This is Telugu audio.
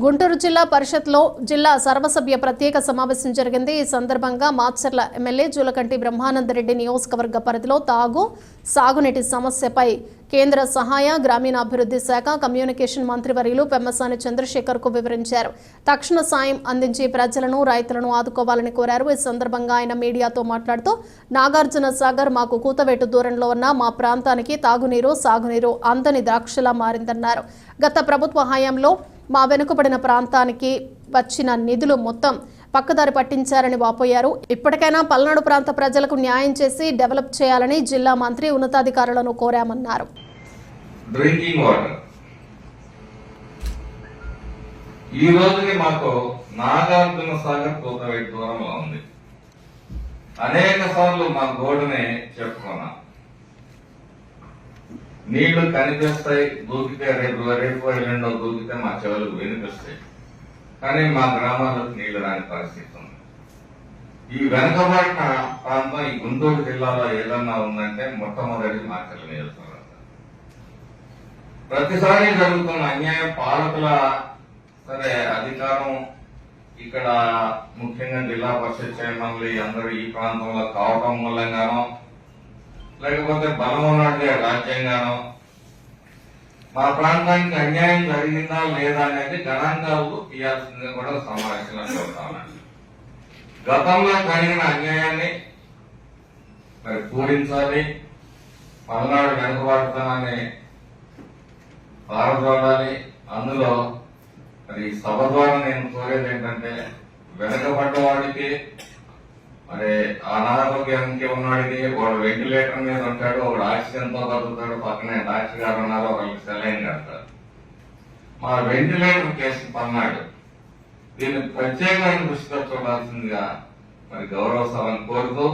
గుంటూరు జిల్లా పరిషత్లో జిల్లా సర్వసభ్య ప్రత్యేక సమావేశం జరిగింది. ఈ సందర్భంగా మాచర్ల ఎమ్మెల్యే జూలకంటి బ్రహ్మానందరెడ్డి నియోజకవర్గ పరిధిలో సాగునీటి సమస్యపై కేంద్ర సహాయ గ్రామీణాభివృద్ధి శాఖ కమ్యూనికేషన్ మంత్రివర్యులు పెమ్మసాని చంద్రశేఖర్కు వివరించారు. తక్షణ సాయం అందించి ప్రజలను రైతులను ఆదుకోవాలని కోరారు. ఈ సందర్భంగా ఆయన మీడియాతో మాట్లాడుతూ నాగార్జున సాగర్ మాకు కూతవేటు దూరంలో ఉన్న మా ప్రాంతానికి తాగునీరు సాగునీరు అందని ద్రాక్షలా మారిందన్నారు. గత ప్రభుత్వ హయాంలో మా వెనుకబడిన ప్రాంతానికి వచ్చిన నిధులు మొత్తం పక్కదారి పట్టించారని వాపోయారు. ఇప్పటికైనా పల్నాడు ప్రాంత ప్రజలకు న్యాయం చేసి డెవలప్ చేయాలని జిల్లా మంత్రి ఉన్నతాధికారులను కోరామన్నారు. డ్రింకింగ్ వాటర్ ఈ రోజుకి మాకు నాగార్జున సాగర్ కూతవేటు దూరంలో ఉంది. అనేక సార్లు మా గోడుని చెప్పుకున్నాం. నీళ్లు కనిపిస్తాయి, దూకితే రేపు ఎల్లుండో దూకితే మా చెవులకు వినిపిస్తాయి. కానీ మా గ్రామాలకు నీళ్లు రాని పరిస్థితి ఉంది. ఈ వెనుకబడిన ప్రాంతం ఈ గుంటూరు జిల్లాలో ఏదన్నా ఉందంటే మొట్టమొదటి మాచర్ల నియోజకవర్గం. ప్రతిసారి జరుగుతున్న అన్యాయం పాలకుల సరే అధికారం ఇక్కడ ముఖ్యంగా జిల్లా పరిషత్ చైర్మన్లు అందరూ ఈ ప్రాంతంలో కావటం మూలంగానో లేకపోతే బలం ఉన్నట్లే రాజ్యాంగానో మా ప్రాంతానికి అన్యాయం జరిగిందా లేదా అనేది గణాంకాలు తీయాల్సిందిగా కూడా సమావేశంలో చెబుతామని. గతంలో జరిగిన అన్యాయాన్ని మరి పూరించాలి, పల్నాడు వెనుకబడుతానని పారదోడాలి. అందులో మరి సభ ద్వారా నేను కోరేది ఏంటంటే వెనకబడ్డవాడికి మరి అనారోగ్యానికి ఉన్నవాడికి వాడు వెంటిలేటర్ మీద ఉంటాడు, ఒకడు ఆక్సిజన్ తో బతుకుతాడు, పక్కనే డాక్టర్ గారు ఉన్నారు, ఒకరికి సెలైన్ కడతారు. మా వెంటిలేటర్ కేసు పన్నాడు. దీన్ని ప్రత్యేకమైన దృష్టితో చూడాల్సిందిగా మరి గౌరవ సభను కోరుతూ